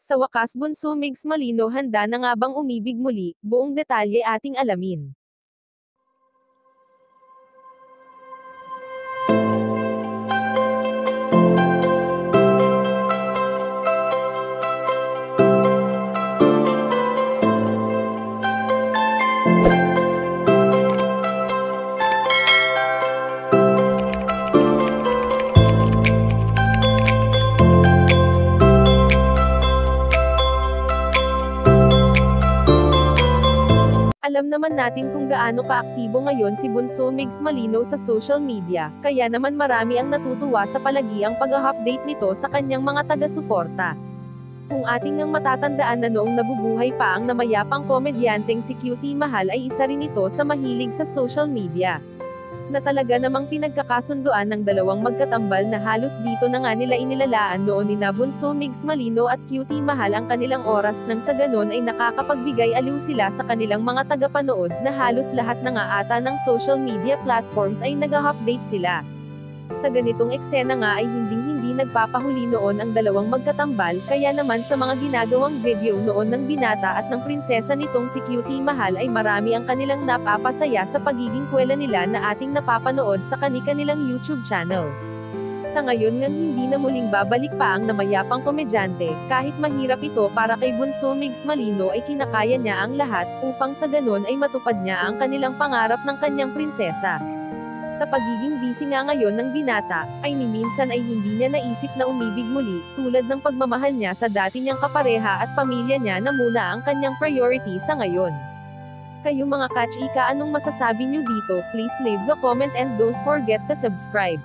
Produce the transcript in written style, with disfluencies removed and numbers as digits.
Sa wakas Bunso Migs Malino handa na nga bang umibig muli? Buong detalye ating alamin. Alam naman natin kung gaano kaaktibo ngayon si Bunso Migs Malino sa social media, kaya naman marami ang natutuwa sa palagiang pag-update nito sa kanyang mga taga-suporta. Kung ating ngang matatandaan na noong nabubuhay pa ang namayapang komedyanteng si Cutie Mahal ay isa rin ito sa mahilig sa social media. Na talaga namang pinagkakasunduan ng dalawang magkatambal na halos dito na nga nila inilalaan noon ni Bunso Migs Malino at Cutie Mahal ang kanilang oras nang sa ganon ay nakakapagbigay aliw sila sa kanilang mga tagapanood na halos lahat na nga ata ng social media platforms ay nag-update sila. Sa ganitong eksena nga ay hinding-hindi nagpapahuli noon ang dalawang magkatambal, kaya naman sa mga ginagawang video noon ng binata at ng prinsesa nitong si Cutie Mahal ay marami ang kanilang napapasaya sa pagiging kwela nila na ating napapanood sa kani-kanilang YouTube channel. Sa ngayon ngang hindi na muling babalik pa ang namayapang komedyante, kahit mahirap ito para kay Bunso Migs Malino ay kinakaya niya ang lahat, upang sa ganon ay matupad niya ang kanilang pangarap ng kanyang prinsesa. Sa pagiging busy nga ngayon ng binata, ay ni minsan ay hindi niya naisip na umibig muli, tulad ng pagmamahal niya sa dati niyang kapareha at pamilya niya na muna ang kanyang priority sa ngayon. Kayo mga kachika, anong masasabi niyo dito? Please leave the comment and don't forget to subscribe.